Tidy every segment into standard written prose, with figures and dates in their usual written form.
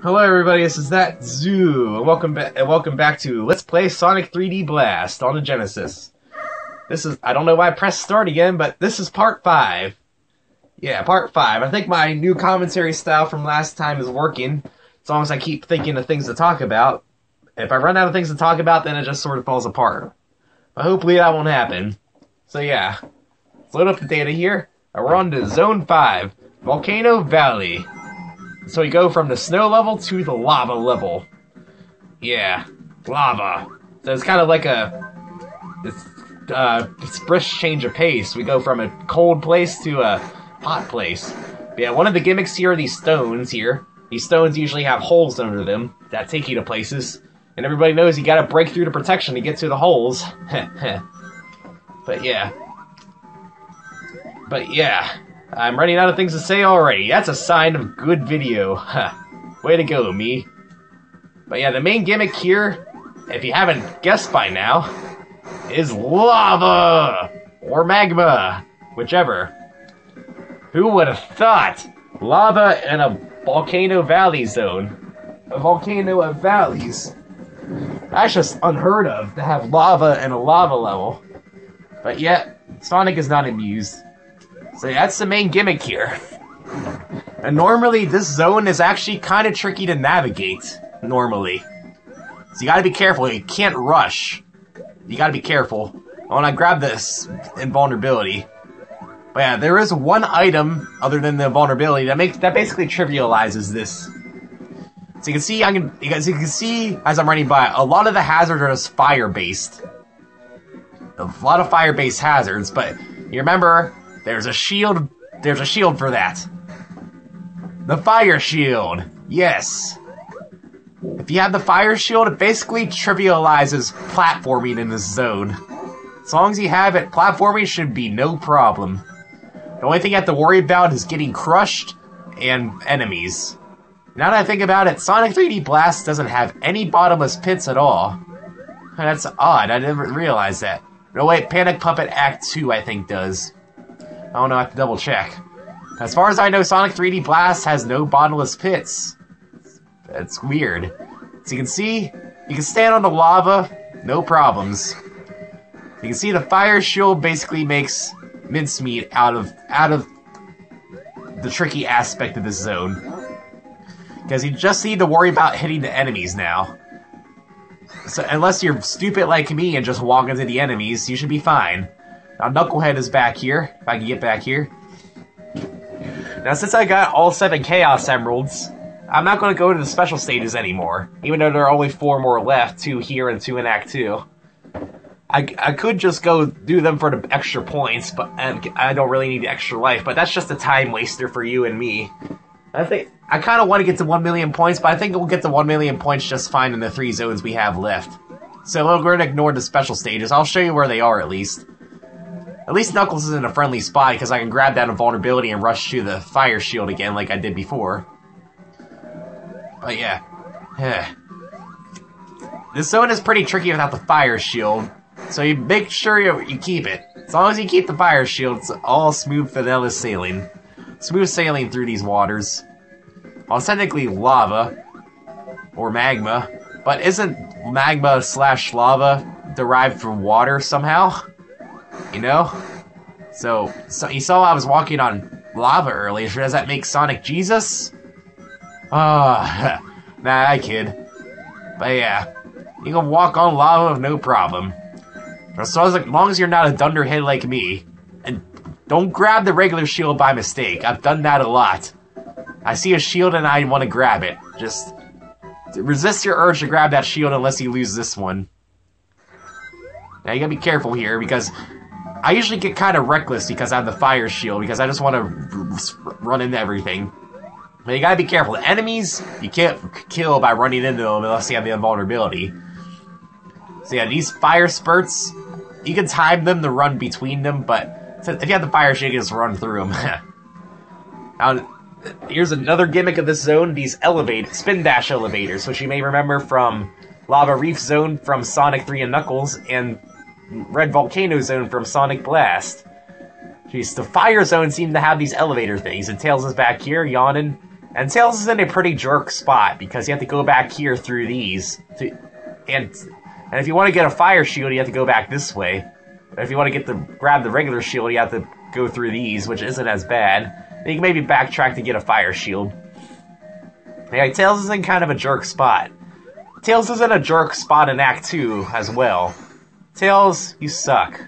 Hello everybody, this is That Zoo, and welcome back to Let's Play Sonic 3D Blast on the Genesis. I don't know why I pressed start again, but this is part 5. Yeah, part 5. I think my new commentary style from last time is working, as long as I keep thinking of things to talk about. If I run out of things to talk about, then it just sort of falls apart. But hopefully that won't happen. So yeah, let's load up the data here. We're on to Zone 5, Volcano Valley. So we go from the snow level to the lava level. Yeah, lava. So it's kind of like it's brisk change of pace. We go from a cold place to a hot place. But yeah, one of the gimmicks here are these stones here. These stones usually have holes under them that take you to places. And everybody knows you gotta break through the protection to get to the holes. But yeah. I'm running out of things to say already. That's a sign of good video. Way to go, me. But yeah, the main gimmick here, if you haven't guessed by now, is lava! Or magma. Whichever. Who would have thought? Lava in a Volcano Valley Zone. A volcano of valleys. That's just unheard of, to have lava in a lava level. But yet, Sonic is not amused. So that's the main gimmick here. And normally, this zone is actually kind of tricky to navigate. Normally. So you gotta be careful. You can't rush. You gotta be careful. When I grab this invulnerability. But yeah, there is one item, other than the invulnerability, that basically trivializes this. So you can see, as I'm running by, a lot of the hazards are just fire-based. A lot of fire-based hazards, but you remember, there's a shield for that. The fire shield. Yes. If you have the fire shield, it basically trivializes platforming in this zone. As long as you have it, platforming should be no problem. The only thing you have to worry about is getting crushed and enemies. Now that I think about it, Sonic 3D Blast doesn't have any bottomless pits at all. That's odd, I didn't realize that. No wait, Panic Puppet Act 2 I think does. I don't know, I have to double check. As far as I know, Sonic 3D Blast has no bottomless pits. That's weird. So you can see, you can stand on the lava, no problems. You can see the fire shield basically makes mincemeat out of the tricky aspect of this zone. Because you just need to worry about hitting the enemies now. So unless you're stupid like me and just walk into the enemies, you should be fine. Now Knucklehead is back here, if I can get back here. Now since I got all 7 Chaos Emeralds, I'm not going to go to the special stages anymore. Even though there are only 4 more left, 2 here and 2 in Act 2. I could just go do them for the extra points, but I don't really need the extra life, but that's just a time waster for you and me. I kind of want to get to 1 million points, but I think we'll get to 1 million points just fine in the 3 zones we have left. So we're going to ignore the special stages. I'll show you where they are at least. At least Knuckles is in a friendly spot because I can grab that invulnerability and rush to the fire shield again like I did before. But yeah. This zone is pretty tricky without the fire shield, so you make sure you keep it. As long as you keep the fire shield, it's all smooth vanilla sailing. Smooth sailing through these waters. Well, it's technically lava. Or magma. But isn't magma / lava derived from water somehow? You know? So you saw I was walking on lava earlier. Does that make Sonic Jesus? Nah, I kid. But yeah, you can walk on lava with no problem. As long as you're not a dunderhead like me. And don't grab the regular shield by mistake. I've done that a lot. I see a shield and I want to grab it. Just resist your urge to grab that shield unless you lose this one. Now you gotta be careful here because I usually get kind of reckless because I have the fire shield because I just want to run into everything. But you gotta be careful. The enemies, you can't kill by running into them unless you have the invulnerability. So yeah, these fire spurts, you can time them to run between them, but if you have the fire shield, you can just run through them. Now, here's another gimmick of this zone, these spin dash elevators, which you may remember from Lava Reef Zone from Sonic 3 and Knuckles, and Red Volcano Zone from Sonic Blast. Jeez, the Fire Zone seemed to have these elevator things, and Tails is back here, yawning. And Tails is in a pretty jerk spot, because you have to go back here through these. And if you want to get a fire shield, you have to go back this way. But if you want to grab the regular shield, you have to go through these, which isn't as bad. Then you can maybe backtrack to get a fire shield. Yeah, Tails is in kind of a jerk spot. Tails is in a jerk spot in Act 2 as well. Tails, you suck.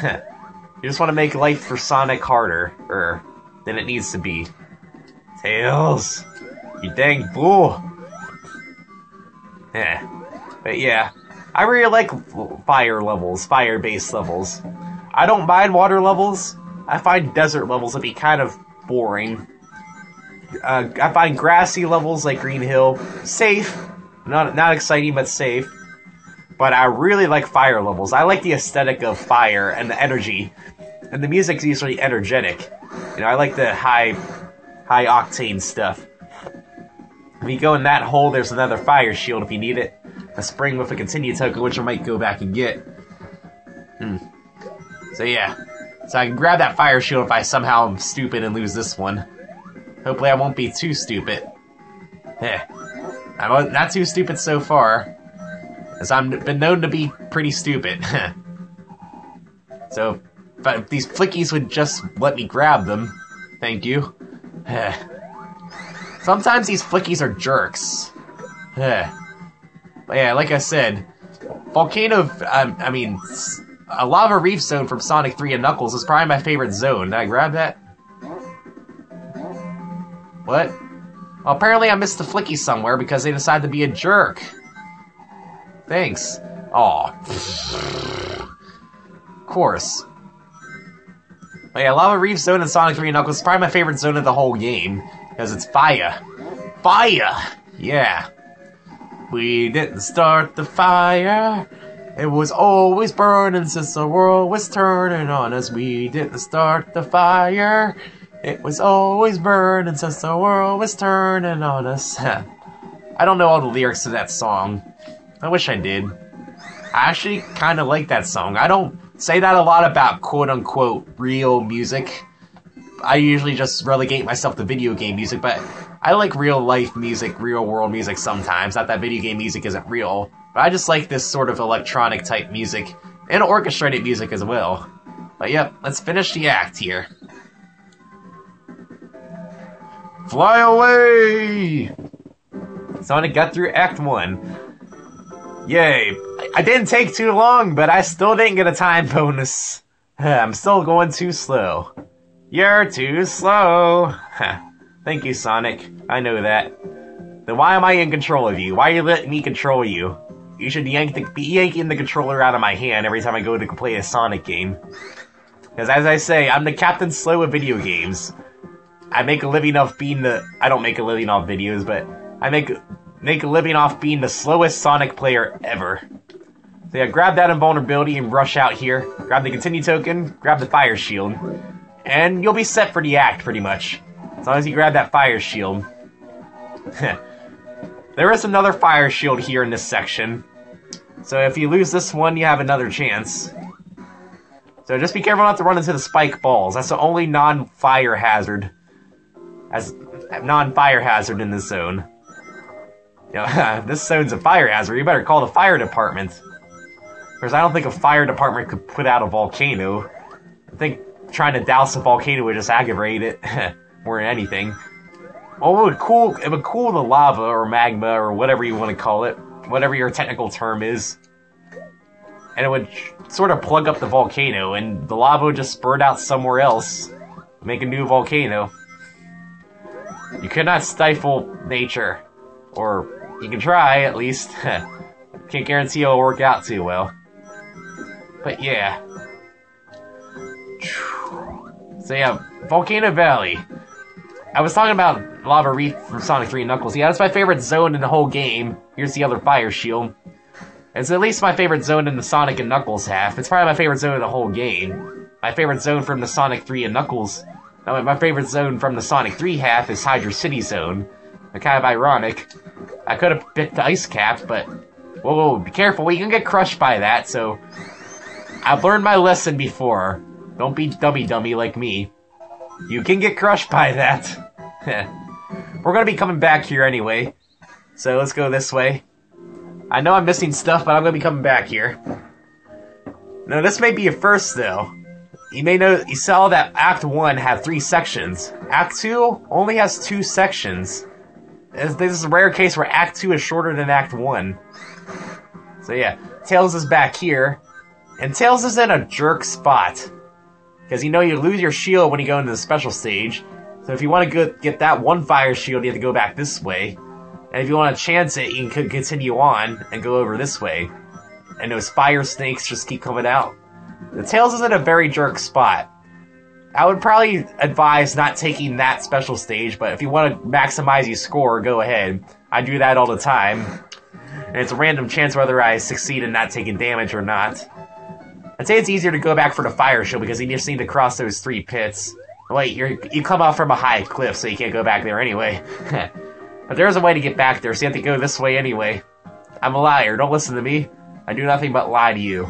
You just want to make life for Sonic harder than it needs to be. Tails, you dang fool. But yeah, I really like fire levels, fire-based levels. I don't mind water levels. I find desert levels to be kind of boring. I find grassy levels like Green Hill safe. Not exciting, but safe. But I really like fire levels. I like the aesthetic of fire and the energy. And the music's usually energetic. You know, I like the high octane stuff. If you go in that hole, there's another fire shield if you need it. A spring with a continue token, which I might go back and get. So yeah. So I can grab that fire shield if I somehow am stupid and lose this one. Hopefully I won't be too stupid. I'm not too stupid so far, as I've been known to be pretty stupid. So, if these flickies would just let me grab them, thank you. Sometimes these flickies are jerks. But yeah, like I said, Volcano, a Lava Reef Zone from Sonic 3 and Knuckles is probably my favorite zone. Did I grab that? What? Well, apparently I missed the flicky somewhere because they decided to be a jerk. Thanks. Aw. Of course. But yeah, Lava Reef Zone in Sonic 3 and Knuckles is probably my favorite zone of the whole game. Because it's fire. Fire! Yeah. We didn't start the fire. It was always burning since the world was turning on us. We didn't start the fire. It was always burning since the world was turning on us. I don't know all the lyrics to that song. I wish I did. I actually kind of like that song. I don't say that a lot about quote-unquote real music. I usually just relegate myself to video game music, but I like real-life music, real-world music sometimes. Not that video game music isn't real, but I just like this sort of electronic-type music, and orchestrated music as well. But yep, let's finish the act here. Fly away! Sonic got through Act 1. Yay. I didn't take too long, but I still didn't get a time bonus. I'm still going too slow. You're too slow. Thank you, Sonic. I know that. Then why am I in control of you? Why are you letting me control you? You should be yanking the controller out of my hand every time I go to play a Sonic game. Because as I say, I'm the Captain Slow of video games. I make a living off being I don't make a living off videos, but I make a living off being the slowest Sonic player ever. So yeah, grab that invulnerability and rush out here. Grab the continue token, grab the fire shield. And you'll be set for the act, pretty much. As long as you grab that fire shield. There is another fire shield here in this section. So if you lose this one, you have another chance. So just be careful not to run into the spike balls. That's the only non-fire hazard. Non-fire hazard in this zone. You know, this zone's a fire hazard. You better call the fire department. Because I don't think a fire department could put out a volcano. I think trying to douse a volcano would just aggravate it more than anything. Well, it would cool the lava or magma or whatever you want to call it, whatever your technical term is. And it would sort of plug up the volcano, and the lava would just spurt out somewhere else, make a new volcano. You cannot stifle nature. Or, you can try, at least. Can't guarantee it'll work out too well. But yeah. So yeah, Volcano Valley. I was talking about Lava Reef from Sonic 3 and Knuckles. Yeah, that's my favorite zone in the whole game. Here's the other fire shield. It's at least my favorite zone in the Sonic and Knuckles half. It's probably my favorite zone in the whole game. My favorite zone from the Sonic 3 and Knuckles... No, my favorite zone from the Sonic 3 half is Hydra City Zone. Kind of ironic. I could have picked the ice cap, but... Whoa, be careful, you can get crushed by that, so... I've learned my lesson before. Don't be dummy like me. You can get crushed by that. we're gonna be coming back here anyway. So let's go this way. I know I'm missing stuff, but I'm gonna be coming back here. Now this may be a first though. You may know, you saw that Act 1 had 3 sections. Act 2 only has 2 sections. This is a rare case where Act 2 is shorter than Act 1. So yeah, Tails is back here. And Tails is in a jerk spot. Because you know you lose your shield when you go into the special stage. So if you want to get that one fire shield, you have to go back this way. And if you want to chance it, you can continue on and go over this way. And those fire snakes just keep coming out. The Tails is in a very jerk spot. I would probably advise not taking that special stage, but if you want to maximize your score, go ahead. I do that all the time. And it's a random chance whether I succeed in not taking damage or not. I'd say it's easier to go back for the fire shield because you just need to cross those 3 pits. Wait, you come off from a high cliff, so you can't go back there anyway. But there's a way to get back there, so you have to go this way anyway. I'm a liar, don't listen to me. I do nothing but lie to you.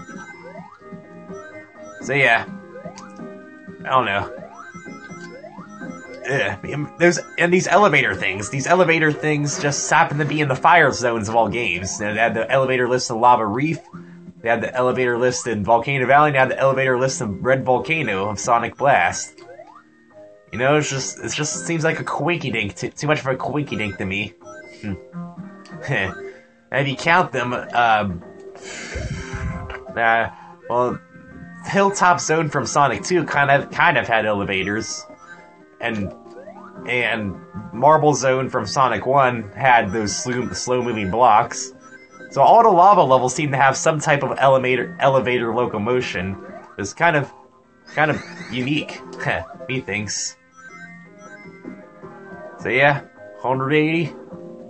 So yeah, I don't know. And these elevator things just happen to be in the fire zones of all games. They had the elevator list in Lava Reef, they had the elevator list in Volcano Valley, and they had the elevator list in Red Volcano of Sonic Blast. You know, it just seems like a quinky-dink, too much of a quinky-dink to me. And if you count them, well, Hilltop Zone from Sonic 2 kind of had elevators, and Marble Zone from Sonic 1 had those slow-moving blocks. So all the lava levels seem to have some type of elevator locomotion. It's kind of unique, methinks. So yeah, 180.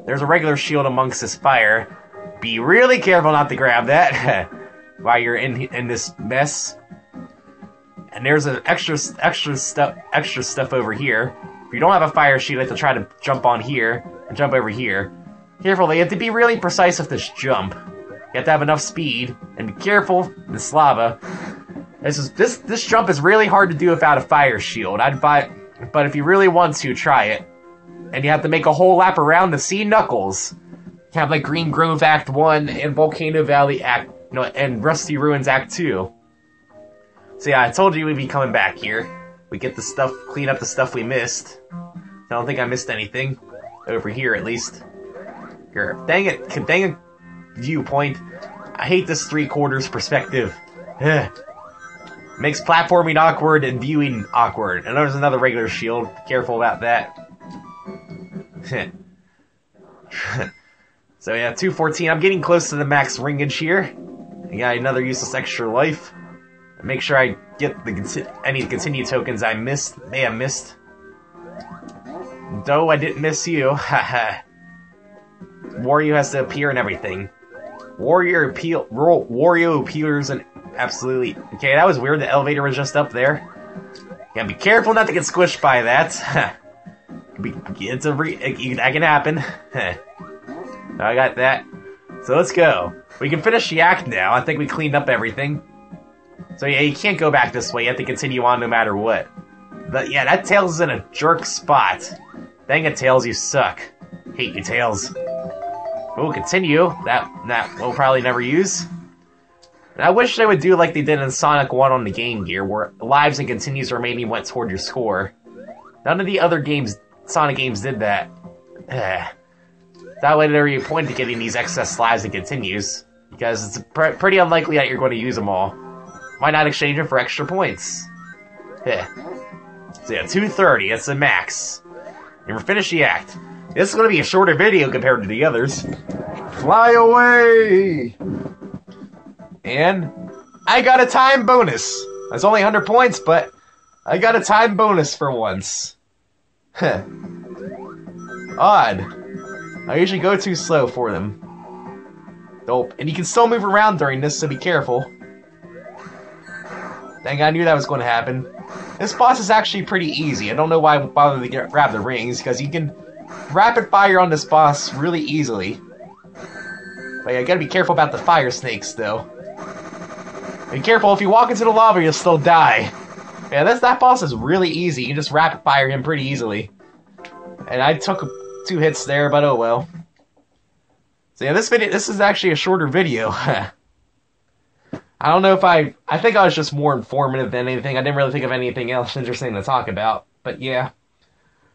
There's a regular shield amongst this fire. Be really careful not to grab that while you're in this mess. And there's an extra stuff over here. If you don't have a fire shield, you have to try to jump on here and jump over here. Careful, you have to be really precise with this jump. You have to have enough speed and be careful. This lava. This jump is really hard to do without a fire shield. But if you really want to, try it. And you have to make a whole lap around to see Knuckles. You have like Green Grove Act 1 and Volcano Valley and Rusty Ruins Act 2. So yeah, I told you we'd be coming back here. We get the stuff, clean up the stuff we missed. I don't think I missed anything. Over here, at least. Here, dang it, viewpoint. I hate this 3/4 perspective. Makes platforming awkward and viewing awkward. And there's another regular shield. Careful about that. So yeah, 214. I'm getting close to the max ringage here. I got another useless extra life. Make sure I get any continue tokens I may have missed. Though I didn't miss you. Haha. Wario has to appear and everything. Wario appears and absolutely. Okay, that was weird. The elevator was just up there. Gotta be careful not to get squished by that. That can happen. I got that. So let's go. We can finish the act now. I think we cleaned up everything. So yeah, you can't go back this way. You have to continue on no matter what. But yeah, that Tails is in a jerk spot. Dang it, Tails, you suck. Hate you, Tails. We'll continue. That we'll probably never use. And I wish they would do like they did in Sonic 1 on the Game Gear, where lives and continues remaining went toward your score. None of the other Sonic games did that. That way there is a point to getting these excess lives and continues, because it's pretty unlikely that you're going to use them all. Why not exchange them for extra points? So yeah, 230, that's the max. And we're finished the act. This is going to be a shorter video compared to the others. Fly away! And I got a time bonus. That's only 100 points, but I got a time bonus for once. Odd. I usually go too slow for them. Dope. And you can still move around during this, so be careful. Dang, I knew that was going to happen. This boss is actually pretty easy. I don't know why I bothered to grab the rings, because you can rapid fire on this boss really easily. But yeah, you gotta be careful about the fire snakes, though. Be careful, if you walk into the lava, you'll still die. Yeah, that boss is really easy. You can just rapid fire him pretty easily. And I took 2 hits there, but oh well. So yeah, this is actually a shorter video. I don't know if I think I was just more informative than anything. I didn't really think of anything else interesting to talk about. But yeah,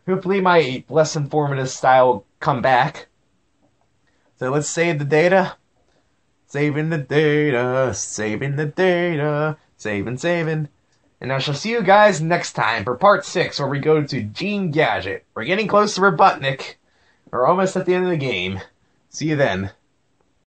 hopefully my less informative style will come back. So let's save the data. Saving the data, saving the data, saving. And I shall see you guys next time for part 6, where we go to Gene Gadget. We're getting close to Robotnik. We're almost at the end of the game. See you then.